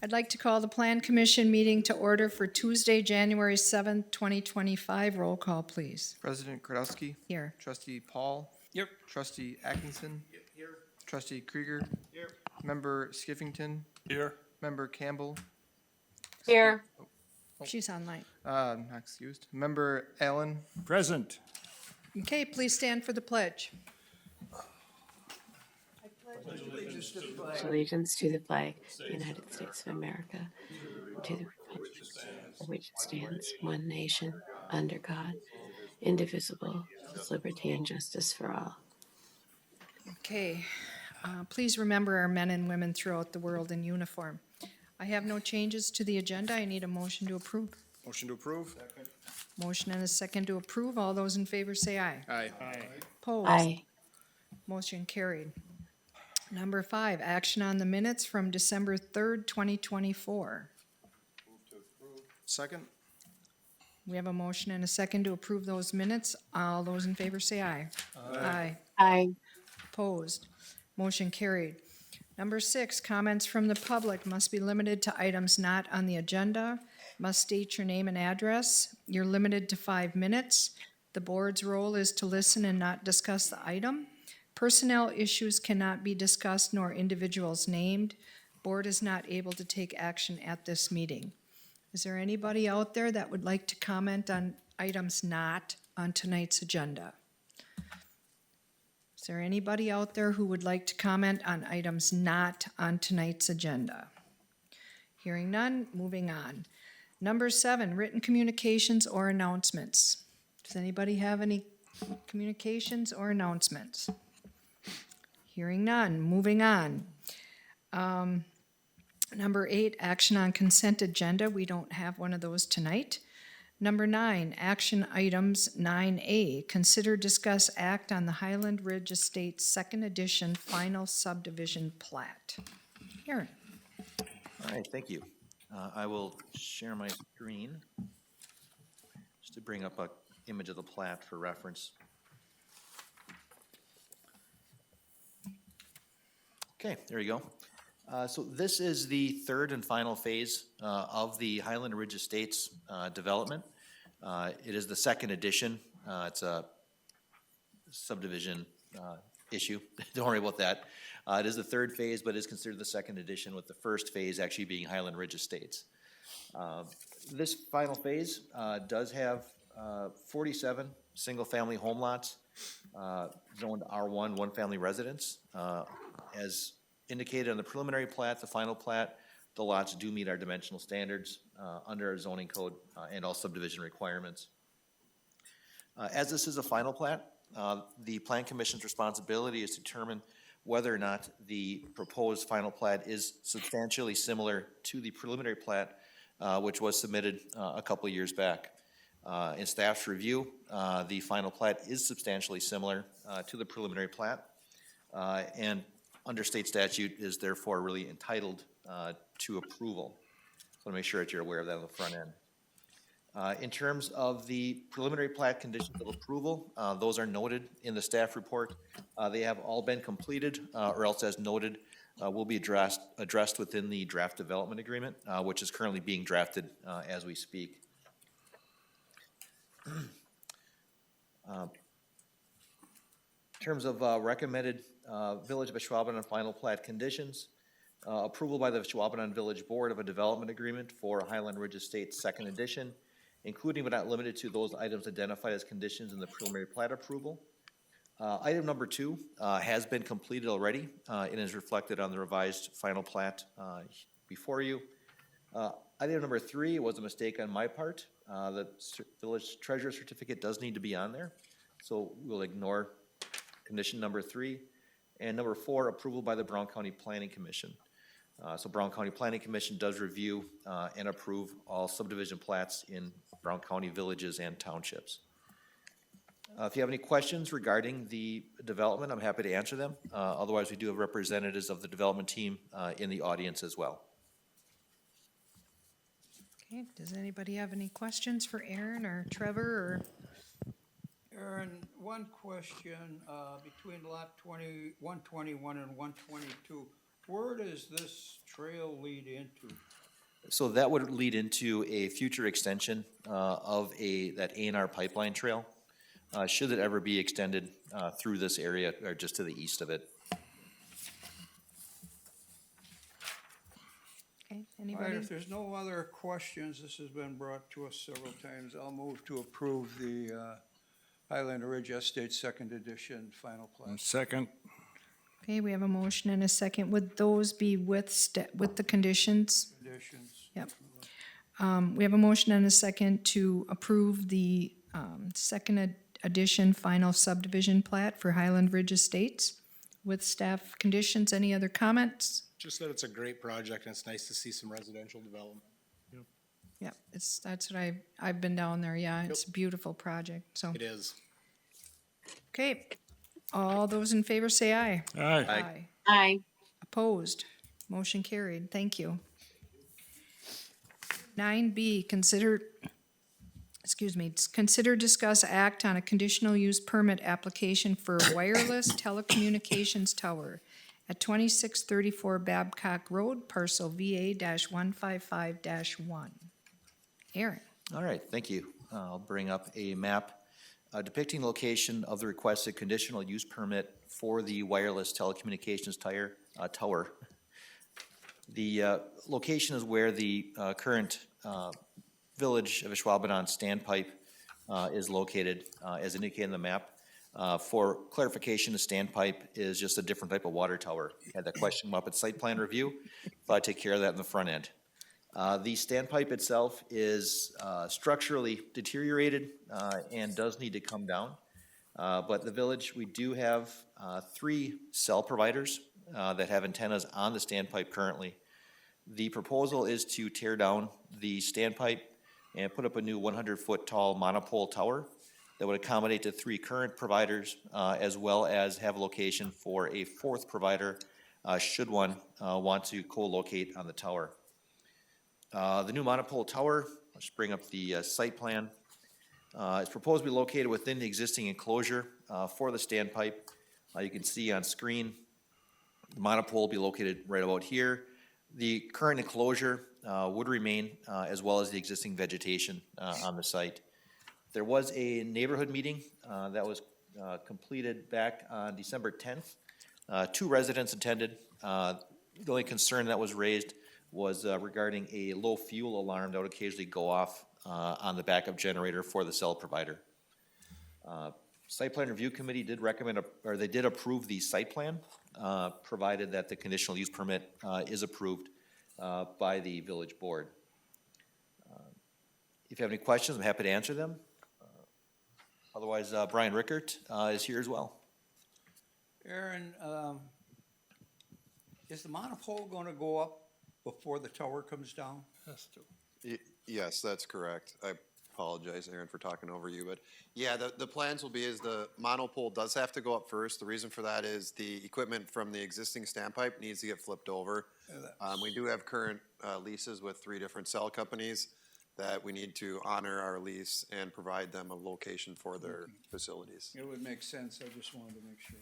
I'd like to call the Plan Commission meeting to order for Tuesday, January 7th, 2025. Roll call, please. President Kradowski. Here. Trustee Paul. Here. Trustee Atkinson. Here. Trustee Krieger. Here. Member Skiffington. Here. Member Campbell. Here. She's online. Not excused. Member Allen. Present. Okay, please stand for the pledge. Allegiance to the flag of the United States of America, and to the republic for which it stands, one nation, under God, indivisible, with liberty and justice for all. Okay, please remember our men and women throughout the world in uniform. I have no changes to the agenda. I need a motion to approve. Motion to approve. Motion and a second to approve. All those in favor say aye. Aye. Opposed? Aye. Motion carried. Number 5, action on the minutes from December 3rd, 2024. Second. We have a motion and a second to approve those minutes. All those in favor say aye. Aye. Aye. Opposed? Motion carried. Number 6, comments from the public must be limited to items not on the agenda, must state your name and address. You're limited to 5 minutes. The board's role is to listen and not discuss the item. Personnel issues cannot be discussed nor individuals named. Board is not able to take action at this meeting. Is there anybody out there that would like to comment on items not on tonight's agenda? Is there anybody out there who would like to comment on items not on tonight's agenda? Hearing none, moving on. Number 7, written communications or announcements. Does anybody have any communications or announcements? Hearing none, moving on. Number 8, action on consent agenda. We don't have one of those tonight. Number 9, action items 9A. Consider, discuss, act on the Highland Ridge Estates Second Edition Final Subdivision Plat. Aaron. All right, thank you. I will share my screen just to bring up an image of the plat for reference. Okay, there you go. So this is the third and final phase of the Highland Ridge Estates development. It is the second edition. It's a subdivision issue. Don't worry about that. It is the third phase, but is considered the second edition, with the first phase actually being Highland Ridge Estates. This final phase does have 47 single-family home lots zoned R1, one-family residence. As indicated on the preliminary plat, the final plat, the lots do meet our dimensional standards under our zoning code and all subdivision requirements. As this is a final plat, the Plan Commission's responsibility is to determine whether or not the proposed final plat is substantially similar to the preliminary plat, which was submitted a couple of years back. In staff's review, the final plat is substantially similar to the preliminary plat, and under state statute is therefore really entitled to approval. So to make sure that you're aware of that on the front end. In terms of the preliminary plat conditions of approval, those are noted in the staff report. They have all been completed, or else as noted, will be addressed within the draft development agreement, which is currently being drafted as we speak. In terms of recommended Village of Ashwaubenon final plat conditions, approval by the Ashwaubenon Village Board of a development agreement for Highland Ridge Estates Second Edition, including but not limited to those items identified as conditions in the preliminary plat approval. Item number 2 has been completed already and is reflected on the revised final plat before you. Item number 3 was a mistake on my part. The village treasurer certificate does need to be on there, so we'll ignore condition number 3. And number 4, approval by the Brown County Planning Commission. So Brown County Planning Commission does review and approve all subdivision plats in Brown County villages and townships. If you have any questions regarding the development, I'm happy to answer them. Otherwise, we do have representatives of the development team in the audience as well. Okay, does anybody have any questions for Aaron or Trevor or? Aaron, one question, between lot 121 and 122, where does this trail lead into? So that would lead into a future extension of that A&R pipeline trail, should it ever be extended through this area or just to the east of it. Okay, All right, anybody? if there's no other questions, this has been brought to us several times. I'll move to approve the Highland Ridge Estate Second Edition Final Plat. Second. Okay, we have a motion and a second. Would those be with the conditions? Conditions. Yep. We have a motion and a second to approve the second edition final subdivision plat for Highland Ridge Estates with staff conditions. Any other comments? Just that it's a great project and it's nice to see some residential development. Yeah, that's what I've been down there. Yeah, it's a beautiful project. So, It is. okay. All those in favor say aye. Aye. Aye. Opposed? Motion carried. Thank you. 9B, consider, discuss, act on a conditional use permit application for wireless telecommunications tower at 2634 Babcock Road, parcel VA-155-1. Aaron. All right, thank you. I'll bring up a map depicting the location of the requested conditional use permit for the wireless telecommunications tower. The location is where the current village of Ashwaubenon standpipe is located, as indicated in the map. For clarification, the standpipe is just a different type of water tower. Had that question come up at site plan review, thought I'd take care of that in the front end. The standpipe itself is structurally deteriorated and does need to come down. But the village, we do have 3 cell providers that have antennas on the standpipe currently. The proposal is to tear down the standpipe and put up a new 100-foot tall monopole tower that would accommodate the 3 current providers, as well as have a location for a 4th provider, should one want to co-locate on the tower. The new monopole tower, let's just bring up the site plan. It's proposed to be located within the existing enclosure for the standpipe. You can see on screen, the monopole will be located right about here. The current enclosure would remain, as well as the existing vegetation on the site. There was a neighborhood meeting that was completed back on December 10th. 2 residents attended. The only concern that was raised was regarding a low fuel alarm that would occasionally go off on the backup generator for the cell provider. Site Plan Review Committee did recommend, or they did approve the site plan, provided that the conditional use permit is approved by the village board. If you have any questions, I'm happy to answer them. Otherwise, Brian Rickert is here as well. Aaron, is the monopole gonna go up before the tower comes down? Yes, that's correct. I apologize, Aaron, for talking over you, but yeah, the plans will be is the monopole does have to go up first. The reason for that is the equipment from the existing standpipe needs to get flipped over. We do have current leases with 3 different cell companies that we need to honor our lease and provide them a location for their facilities. It would make sense, I just wanted to make sure.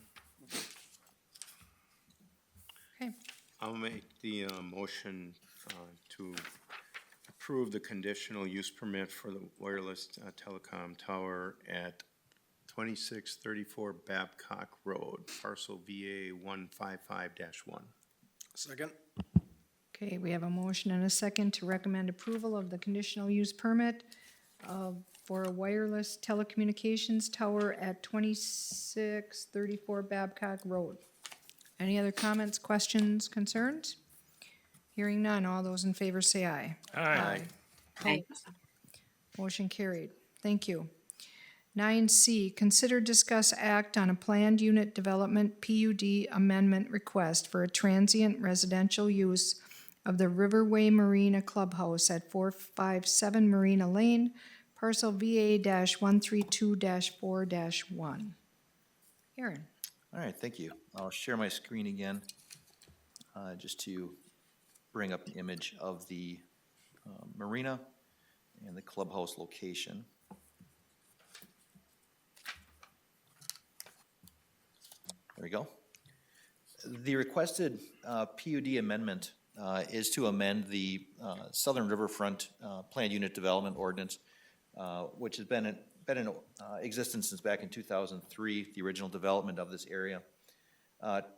Okay. I'll make the motion to approve the conditional use permit for the wireless telecom tower at 2634 Babcock Road, parcel VA 155-1. Second. Okay, we have a motion and a second to recommend approval of the conditional use permit for a wireless telecommunications tower at 2634 Babcock Road. Any other comments, questions, concerns? Hearing none, all those in favor say aye. Aye. Aye. Motion carried. Thank you. 9C, consider, discuss, act on a planned unit development PUD amendment request for a transient residential use of the Riverway Marina Clubhouse at 457 Marina Lane, parcel VA-132-4-1. Aaron. All right, thank you. I'll share my screen again, just to bring up an image of the marina and the clubhouse location. There we go. The requested PUD amendment is to amend the Southern Riverfront Planned Unit Development Ordinance, which has been in existence since back in 2003, the original development of this area,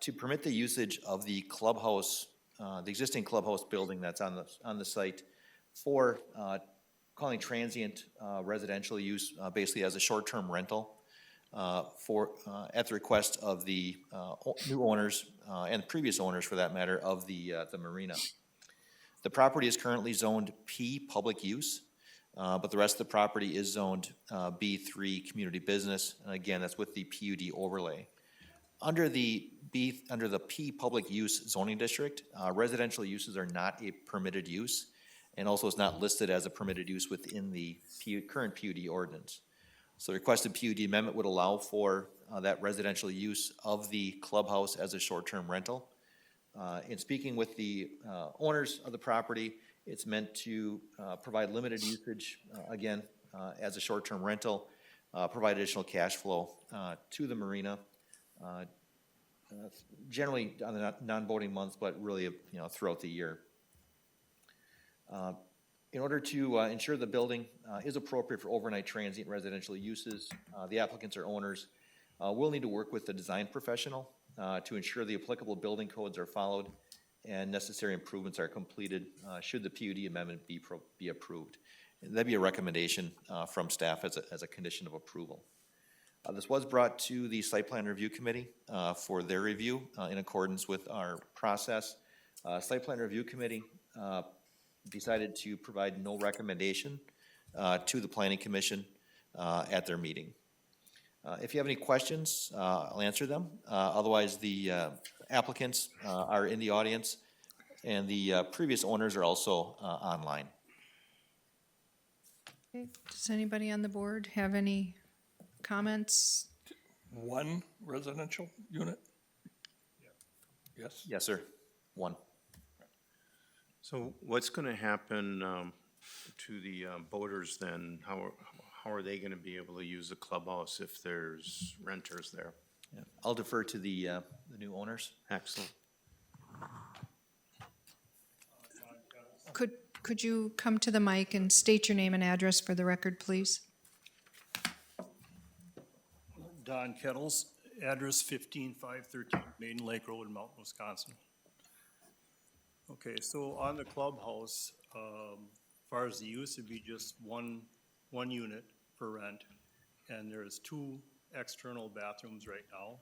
to permit the usage of the clubhouse, the existing clubhouse building that's on the site for calling transient residential use, basically as a short-term rental at the request of the new owners and previous owners, for that matter, of the marina. The property is currently zoned P, public use, but the rest of the property is zoned B3, community business, and again, that's with the PUD overlay. Under the P, public use zoning district, residential uses are not a permitted use, and also is not listed as a permitted use within the current PUD ordinance. So the requested PUD amendment would allow for that residential use of the clubhouse as a short-term rental. In speaking with the owners of the property, it's meant to provide limited usage, again, as a short-term rental, provide additional cash flow to the marina, generally on the non-boating months, but really, throughout the year. In order to ensure the building is appropriate for overnight transient residential uses, the applicants or owners will need to work with the design professional to ensure the applicable building codes are followed and necessary improvements are completed should the PUD amendment be approved. And that'd be a recommendation from staff as a condition of approval. This was brought to the Site Plan Review Committee for their review in accordance with our process. Site Plan Review Committee decided to provide no recommendation to the Planning Commission at their meeting. If you have any questions, I'll answer them. Otherwise, the applicants are in the audience, and the previous owners are also online. Okay. Does anybody on the board have any comments? One residential unit? Yes? Yes, sir. One. So what's gonna happen to the boaters then? How are they gonna be able to use the clubhouse if there's renters there? Yeah. I'll defer to the new owners. Excellent. Could you come to the mic and state your name and address for the record, please? Don Kettles, address 15513 Maiden Lake Road in Mountain, Wisconsin. Okay, so on the clubhouse, as far as the use, it'd be just one unit for rent, and there's 2 external bathrooms right now.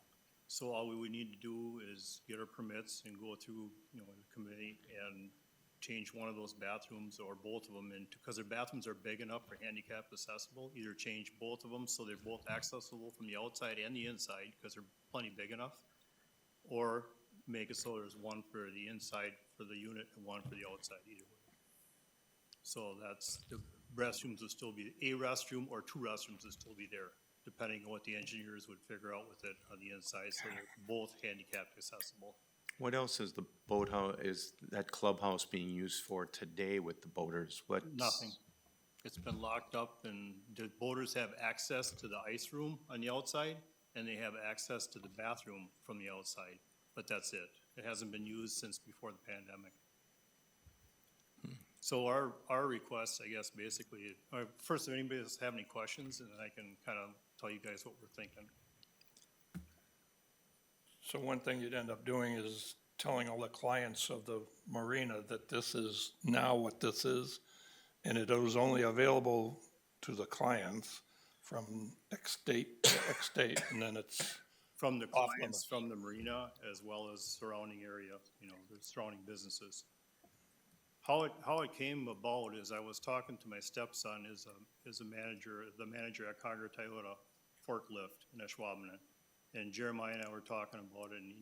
So all we would need to do is get our permits and go through, the committee and change one of those bathrooms or both of them because their bathrooms are big enough for handicap accessible. Either change both of them so they're both accessible from the outside and the inside because they're plenty big enough, or make it so there's one for the inside for the unit and one for the outside, either way. So that's, the restrooms will still be, a restroom or 2 restrooms will still be there, depending on what the engineers would figure out with it on the inside, so they're both handicap accessible. What else is the boathouse, is that clubhouse being used for today with the boaters? Nothing. It's been locked up, and the boaters have access to the ice room on the outside, and they have access to the bathroom from the outside, but that's it. It hasn't been used since before the pandemic. So our request, I guess, basically, first, if anybody does have any questions, and then I can kind of tell you guys what we're thinking. So one thing you'd end up doing is telling all the clients of the marina that this is now what this is, and it was only available to the clients from X date to X date, and then it's From the off clients, limits. from the marina, as well as surrounding area, the surrounding businesses. How it came about is I was talking to my stepson, is a manager, the manager at Congar Toyota Forklift in Ashwaubenon. And Jeremiah and I were talking about it and,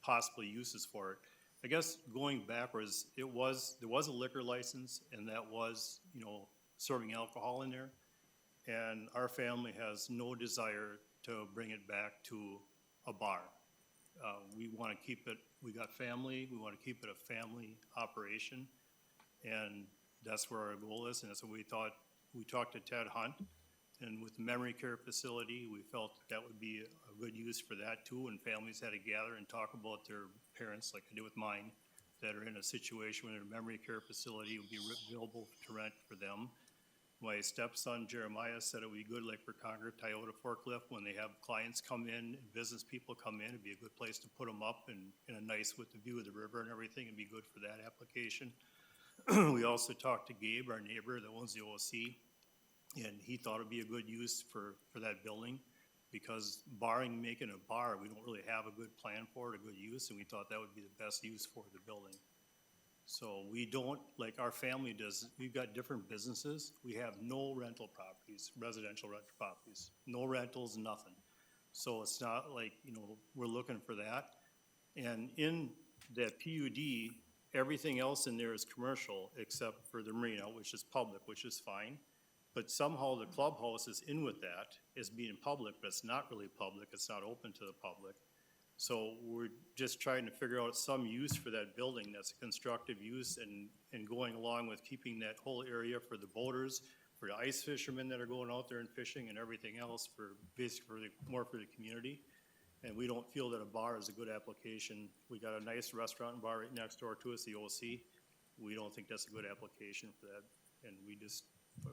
possibly uses for it. I guess going backwards, there was a liquor license, and that was, serving alcohol in there. And our family has no desire to bring it back to a bar. We want to keep it, we got family, we want to keep it a family operation. And that's where our goal is, and that's what we thought. We talked to Ted Hunt, and with the memory care facility, we felt that would be a good use for that too, and families had to gather and talk about their parents, like I did with mine, that are in a situation where a memory care facility would be available to rent for them. My stepson Jeremiah said it would be good, like for Concord Toyota forklift, when they have clients come in, business people come in, it'd be a good place to put them up and in a nice with the view of the river and everything, it'd be good for that application. We also talked to Gabe, our neighbor that owns the OC, and he thought it'd be a good use for that building, because barring making a bar, we don't really have a good plan for it, a good use, and we thought that would be the best use for the building. So we don't, like our family does, we've got different businesses. We have no rental properties, residential rental properties, no rentals, nothing. So it's not like, you know, we're looking for that. And in that PUD, everything else in there is commercial except for the marina, which is public, which is fine. But somehow the clubhouse is in with that, is being public, but it's not really public. It's not open to the public. So we're just trying to figure out some use for that building that's a constructive use and going along with keeping that whole area for the boaters, for the ice fishermen that are going out there and fishing and everything else for basically more for the community. And we don't feel that a bar is a good application. We got a nice restaurant and bar right next door to us, the OC. We don't think that's a good application for that. And we just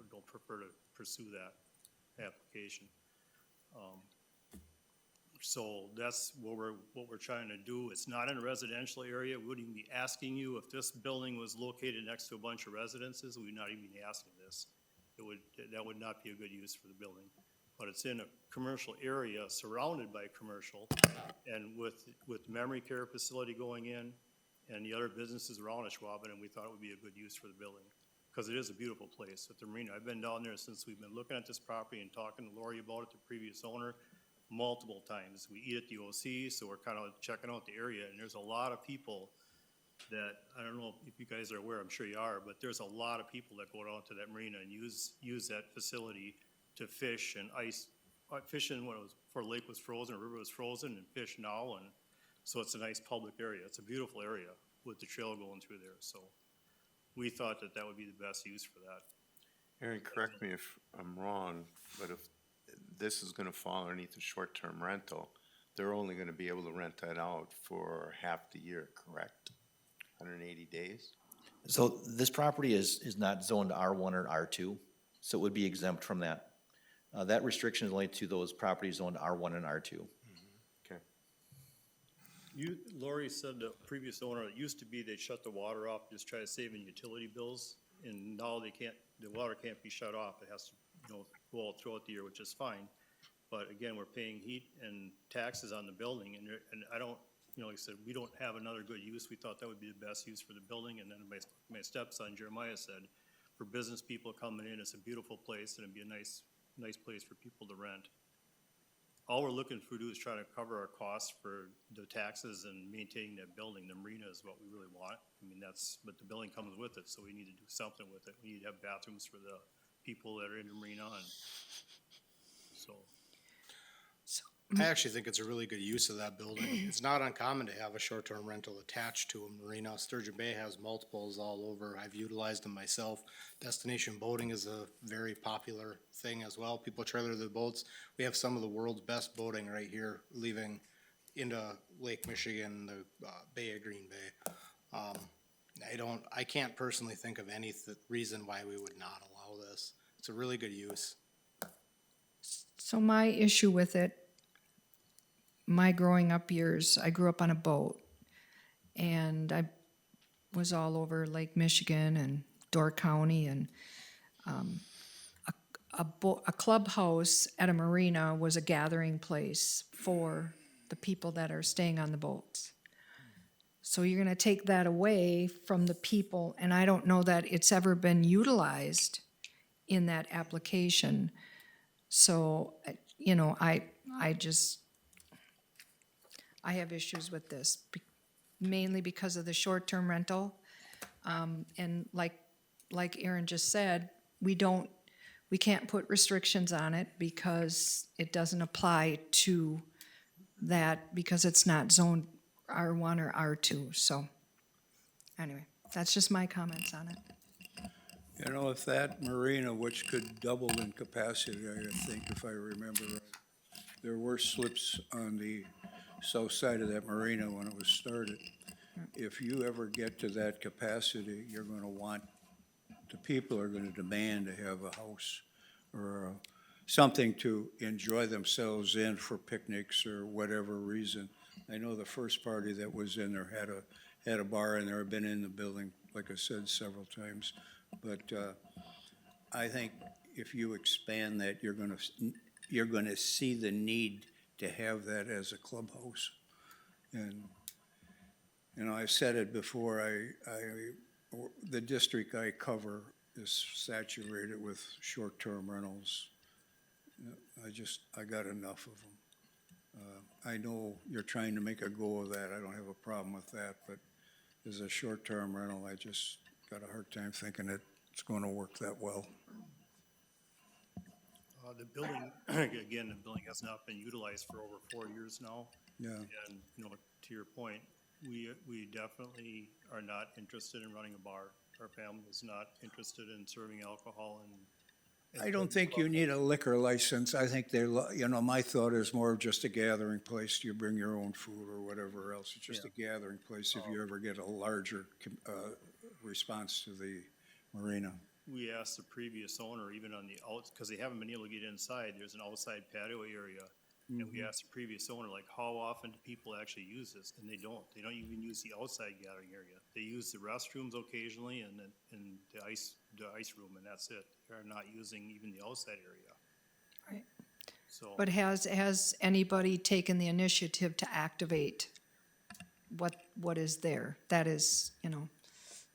don't prefer to pursue that application. So that's what we're trying to do. It's not in a residential area. We wouldn't even be asking you if this building was located next to a bunch of residences. We'd not even be asking this. That would not be a good use for the building. But it's in a commercial area surrounded by commercial, and with memory care facility going in and the other businesses around Ashwaubenon, we thought it would be a good use for the building. Because it is a beautiful place at the marina. I've been down there since we've been looking at this property and talking to Lori about it, the previous owner, multiple times. We eat at the OC, so we're kind of checking out the area, and there's a lot of people that, I don't know if you guys are aware, I'm sure you are, but there's a lot of people that go down to that marina and use that facility to fish and fishing when before the lake was frozen, or river was frozen, and fish now, and so it's a nice public area. It's a beautiful area with the trail going through there, so we thought that would be the best use for that. Aaron, correct me if I'm wrong, but if this is gonna fall underneath the short-term rental, they're only gonna be able to rent that out for half the year, correct? 180 days? So this property is not zoned R1 or R2, so it would be exempt from that. That restriction is only to those properties zoned R1 and R2. Okay. Lori said the previous owner, it used to be they'd shut the water off, just try to save in utility bills, and now they can't, the water can't be shut off. It has to, go all throughout the year, which is fine. But again, we're paying heat and taxes on the building, and I don't, like I said, we don't have another good use. We thought that would be the best use for the building, and then my stepson Jeremiah said, for business people coming in, it's a beautiful place, and it'd be a nice place for people to rent. All we're looking for do is try to cover our costs for the taxes and maintaining that building. The marina is what we really want. I mean, but the building comes with it, so we need to do something with it. We need to have bathrooms for the people that are in the marina, and so. I actually think it's a really good use of that building. It's not uncommon to have a short-term rental attached to a marina. Sturgeon Bay has multiples all over. I've utilized them myself. Destination boating is a very popular thing as well. People trailer their boats. We have some of the world's best boating right here, leaving into Lake Michigan, the Bay of Green Bay. I can't personally think of any reason why we would not allow this. It's a really good use. So my issue with it, my growing up years, I grew up on a boat, and I was all over Lake Michigan and Door County, and a clubhouse at a marina was a gathering place for the people that are staying on the boats. So you're going to take that away from the people, and I don't know that it's ever been utilized in that application. So, I have issues with this, mainly because of the short-term rental. And like Aaron just said, we can't put restrictions on it because it doesn't apply to that, because it's not zoned R1 or R2. So anyway, that's just my comments on it. If that marina, which could double in capacity, I think, if I remember right, there were slips on the south side of that marina when it was started. if you ever get to that capacity, you're gonna want, the people are gonna demand to have a house or something to enjoy themselves in for picnics or whatever reason. I know the first party that was in there had a bar in there. I've been in the building, like I said, several times. But I think if you expand that, you're gonna see the need to have that as a clubhouse. And, you know, I've said it before, the district I cover is saturated with short-term rentals. I got enough of them. I know you're trying to make a go of that. I don't have a problem with that, but as a short-term rental, I just got a hard time thinking that it's gonna work that well. The building, again, the building has not been utilized for over 4 years now. Yeah, And, you know, to your point, we definitely are not interested in running a bar. Our family is not interested in serving alcohol and. I don't think you need a liquor license. I think my thought is more of just a gathering place. You bring your own food or whatever else. It's just a gathering place if you ever get a larger response to the marina. We asked the previous owner, even on the because they haven't been able to get inside, there's an outside patio area. And we asked the previous owner, like, how often do people actually use this? And they don't even use the outside gathering area. They use the restrooms occasionally and the ice room, and that's it. They're not using even the outside area. Right. So. But has anybody taken the initiative to activate what is there? That is, you know,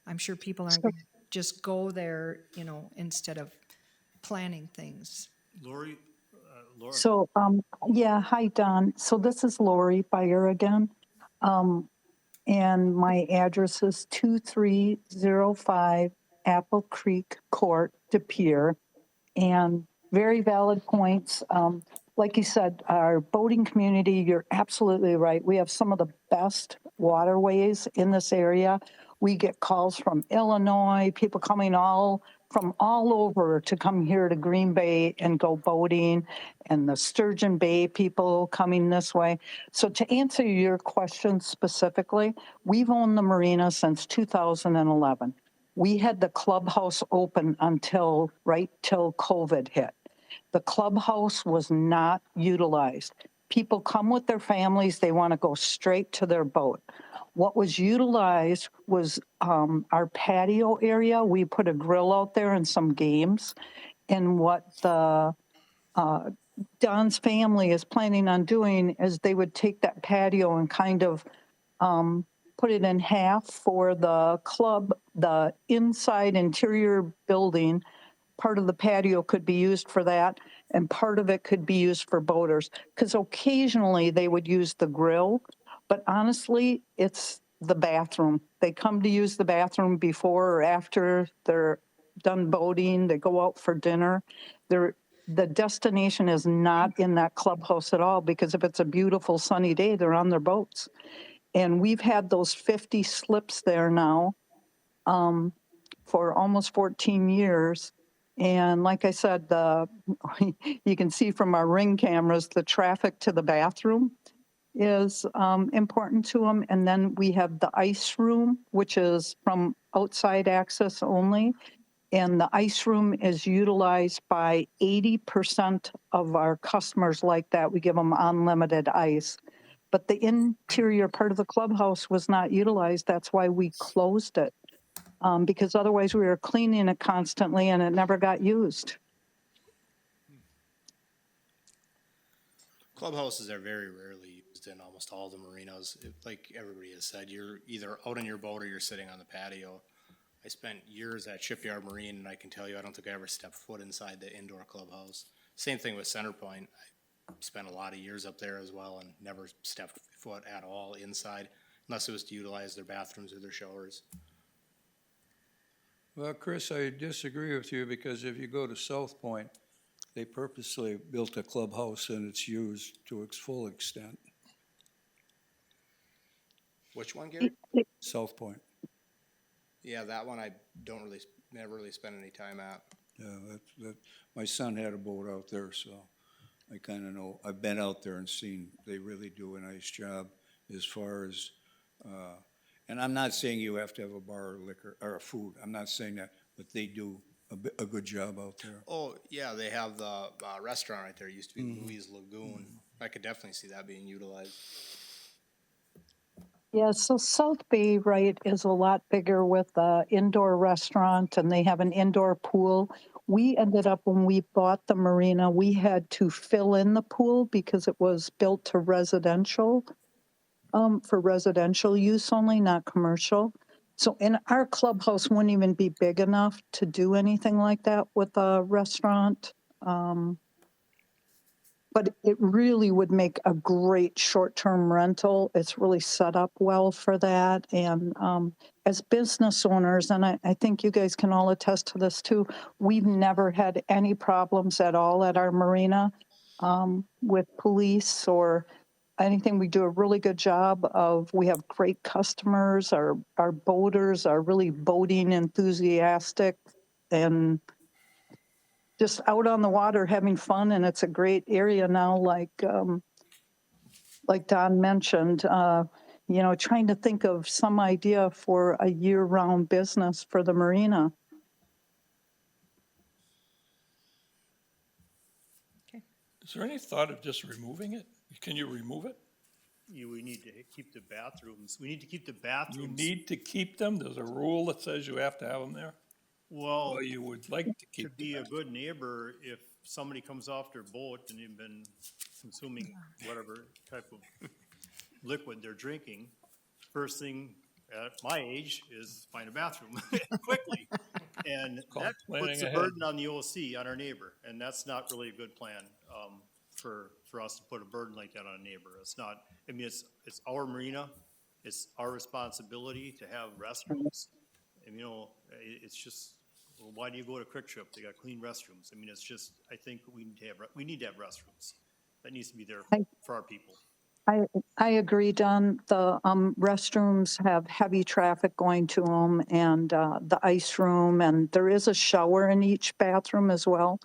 I'm sure people aren't gonna just go there, you know, instead of planning things. Lori? Laura? So, yeah, hi, Don. So this is Lori Byer again. And my address is 2305 Apple Creek Court, De Pere. And very valid points. Like you said, our boating community, you're absolutely right. We have some of the best waterways in this area. We get calls from Illinois, people coming from all over to come here to Green Bay and go boating, and the Sturgeon Bay people coming this way. So to answer your question specifically, we've owned the marina since 2011. We had the clubhouse open until COVID hit. The clubhouse was not utilized. People come with their families, they want to go straight to their boat. What was utilized was our patio area. We put a grill out there and some games. And what the Don's family is planning on doing is they would take that patio and kind of put it in half for the club, the inside interior building. Part of the patio could be used for that, and part of it could be used for boaters. Because occasionally they would use the grill, but honestly, it's the bathroom. They come to use the bathroom before or after they're done boating. They go out for dinner. The destination is not in that clubhouse at all, because if it's a beautiful sunny day, they're on their boats. And we've had those 50 slips there now for almost 14 years. And like I said, you can see from our ring cameras, the traffic to the bathroom is important to them. And then we have the ice room, which is from outside access only. And the ice room is utilized by 80% of our customers like that. We give them unlimited ice. But the interior part of the clubhouse was not utilized. That's why we closed it. Because otherwise we were cleaning it constantly and it never got used. Clubhouses are very rarely used in almost all the marinas. Like everybody has said, you're either out on your boat or you're sitting on the patio. I spent years at Shipyard Marine, and I can tell you I don't think I ever stepped foot inside the indoor clubhouse. Same thing with Centerpoint. I spent a lot of years up there as well and never stepped foot at all inside unless it was to utilize their bathrooms or their showers. Well, Chris, I disagree with you, because if you go to South Point, they purposely built a clubhouse and it's used to its full extent. Which one, Gary? South Point. Yeah, that one I never really spent any time at. Yeah, my son had a boat out there, so I kind of know. I've been out there and seen they really do a nice job as far as And I'm not saying you have to have a bar or liquor, or a food, I'm not saying that, but they do a good job out there. Oh, yeah, they have the restaurant right there, used to be Louis Lagoon. I could definitely see that being utilized. Yeah, so South Bay, right, is a lot bigger with the indoor restaurant and they have an indoor pool. We ended up, when we bought the marina, we had to fill in the pool because it was built to residential, for residential use only, not commercial. So, and our clubhouse wouldn't even be big enough to do anything like that with a restaurant. But it really would make a great short-term rental. It's really set up well for that. And as business owners, and I think you guys can all attest to this too, we've never had any problems at all at our marina with police or anything. We do a really good job of, we have great customers. Our boaters are really boating enthusiastic and just out on the water having fun, and it's a great area now. Like Don mentioned, trying to think of some idea for a year-round business for the marina. Is there any thought of just removing it? Can you remove it? We need to keep the bathrooms. We need to keep the You bathrooms. need to keep them? There's a rule that says you have to have them there? Well, Or you would like to to keep be them? a good neighbor, if somebody comes off their boat and they've been consuming whatever type of liquid they're drinking, first thing at my age is find a bathroom quickly. And Called that planning puts a ahead. burden on the OC, on our neighbor, and that's not really a good plan, for us to put a burden like that on a neighbor. It's not, I mean, it's our marina, it's our responsibility to have restrooms. And, it's just, well, why do you go to Quick Trip? They got clean restrooms. I mean, it's just, I think we need to have restrooms. That needs to be there for our people. I agree, Don. The restrooms have heavy traffic going to them, and the ice room, and there is a shower in each bathroom as well.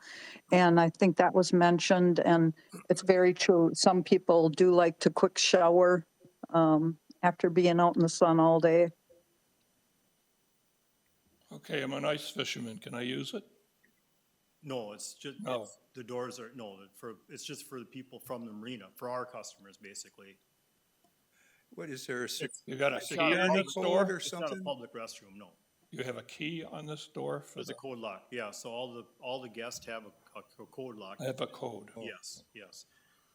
And I think that was mentioned, and it's very true. Some people do like to quick shower after being out in the sun all day. Okay, I'm an ice fisherman. Can I use it? No, it's just, No. the doors are, no, it's just for the people from the marina, for our customers, basically. What is there, You got a It's key not a on public- this door? or It's not a something? public restroom, no. You have a key on this door for There's a the, code lock, yeah, so all the guests have a code lock. I have a code. Yes, yes.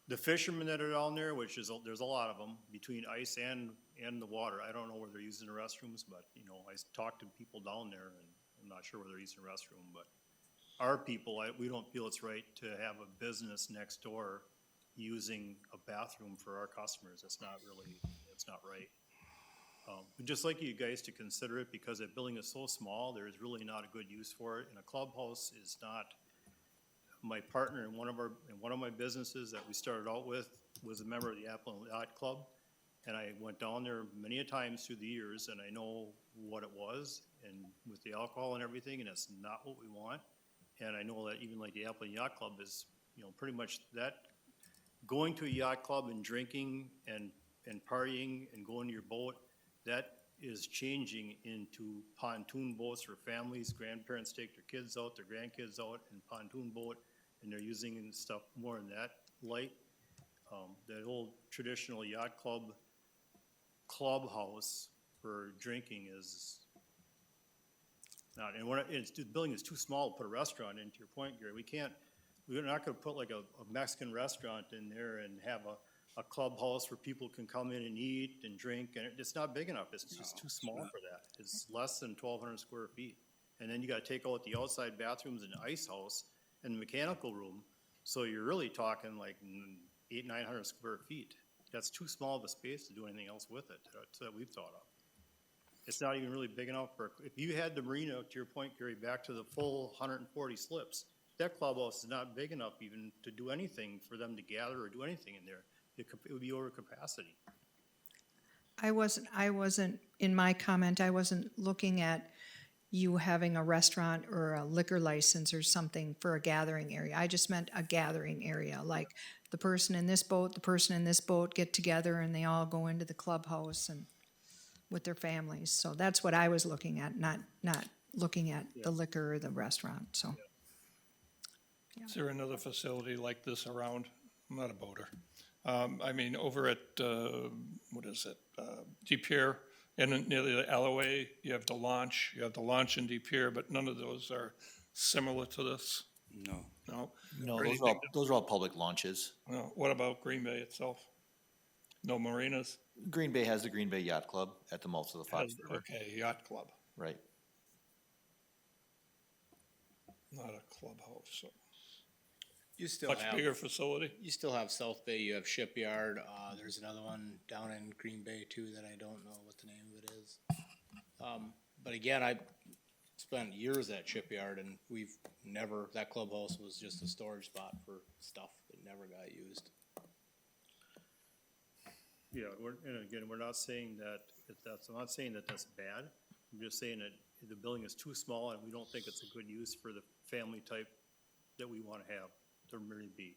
The fishermen that are down there, which is, there's a lot of them, between ice and the water, I don't know where they're using the restrooms, but, I talked to people down there, and I'm not sure where they're using the restroom, but our people, we don't feel it's right to have a business next door using a bathroom for our customers. It's not right. We'd just like you guys to consider it, because that building is so small, there's really not a good use for it, and a clubhouse is not. My partner in one of my businesses that we started out with was a member of the Ashwaubenon Yacht Club, and I went down there many a times through the years, and I know what it was, and with the alcohol and everything, and it's not what we want. And I know that even like the Ashwaubenon Yacht Club is, pretty much that, going to a yacht club and drinking and partying and going to your boat, that is changing into pontoon boats for families. Grandparents take their kids out, their grandkids out in pontoon boat, and they're using stuff more in that light. That old traditional yacht clubhouse for drinking is not, and the building is too small to put a restaurant in, to your point, Gary. We're not gonna put like a Mexican restaurant in there and have a clubhouse where people can come in and eat and drink, and it's not big enough. It's just too small for that. It's less than 1,200 square feet. And then you gotta take out the outside bathrooms and ice house and the mechanical room, so you're really talking like 800-900 square feet. That's too small of a space to do anything else with it, that we've thought of. It's not even really big enough for, if you had the marina, to your point, Gary, back to the full 140 slips, that clubhouse is not big enough even to do anything for them to gather or do anything in there. It would be over capacity. I wasn't, in my comment, I wasn't looking at you having a restaurant or a liquor license or something for a gathering area. I just meant a gathering area, like the person in this boat, the person in this boat get together and they all go into the clubhouse and with their families. So that's what I was looking at, not looking at the liquor or the restaurant, so. Is there another facility like this around? I'm not a boater. I mean, over at, what is it, De Pere, and near the LOA, you have the launch in De Pere, but none of those are similar to this? No. No? No, Or those are anything those are all public launches. No. What about Green Bay itself? No marinas? Green Bay has the Green Bay Yacht Club at the mouth of the Fox River, Okay, yacht club, right? not a clubhouse, so You still much have, bigger facility? you still have South Bay, you have Shipyard, there's another one down in Green Bay too that I don't know what the name of it is. But again, I spent years at Shipyard and we've never, that clubhouse was just a storage spot for stuff that never got used. Yeah, and again, we're not saying I'm not saying that that's bad. I'm just saying that the building is too small and we don't think it's a good use for the family type that we wanna have to really be.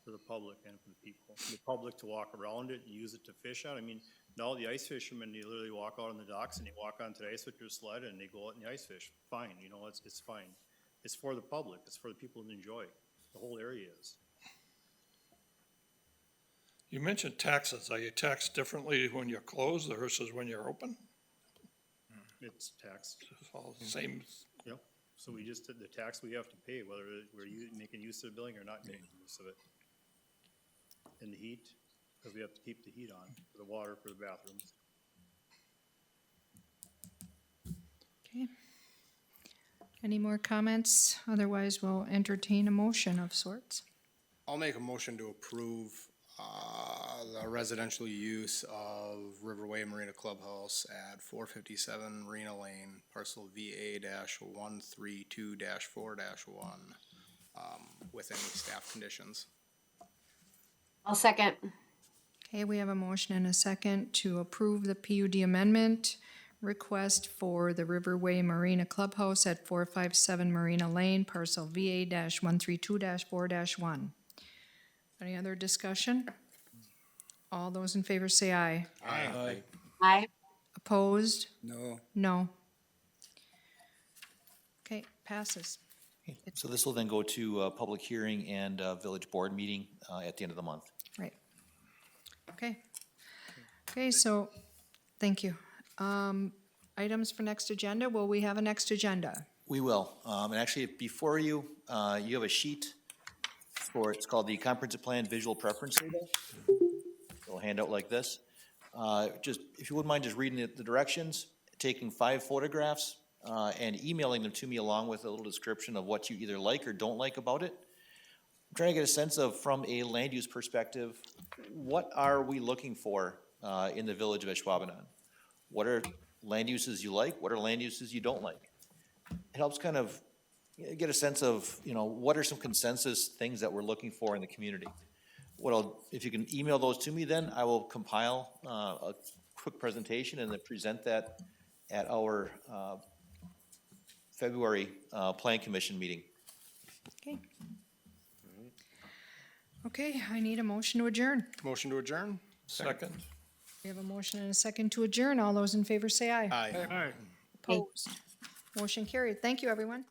For the public and for the people. The public to walk around it and use it to fish on. I mean, now the ice fishermen, they literally walk out on the docks and they walk onto the ice with their sled and they go out and the ice fish. Fine, you know, it's fine. It's for the public, it's for the people to enjoy. The whole area is. You mentioned taxes. Are you taxed differently when you're closed versus when you're open? It's taxed. It's all the same, Yep. So we just, the tax we have to pay, whether we're making use of the building or not making use of it. And the heat, because we have to keep the heat on, for the water, for the bathrooms. Okay. Any more comments? Otherwise, we'll entertain a motion of sorts. I'll make a motion to approve, the residential use of Riverway Marina Clubhouse at 457 Marina Lane, parcel VA-132-4-1, with any staff conditions. I'll second. Okay, we have a motion and a second to approve the PUD amendment request for the Riverway Marina Clubhouse at 457 Marina Lane, parcel VA-132-4-1. Any other discussion? All those in favor say aye. Aye. Aye. Opposed? No. No. Okay, passes. So this will then go to a public hearing and a village board meeting at the end of the month. Right. Okay. Okay, so, thank you. Items for next agenda, will we have a next agenda? We will. And actually, before you, you have a sheet for, it's called the Comprehensive Plan Visual Preference Table. It'll hand out like this. Just, if you wouldn't mind just reading the directions, taking 5 photographs, and emailing them to me along with a little description of what you either like or don't like about it. I'm trying to get a sense of, from a land use perspective, what are we looking for in the village of Ashwaubenon? What are land uses you like? What are land uses you don't like? It helps kind of get a sense of, you know, what are some consensus things that we're looking for in the community. If you can email those to me, then I will compile a quick presentation and then present that at our February Plan Commission meeting. Okay. Okay, I need a motion to adjourn. Motion to adjourn? second. We have a motion and a second to adjourn. All those in favor say aye. Aye. Opposed? Motion carried. Thank you, everyone.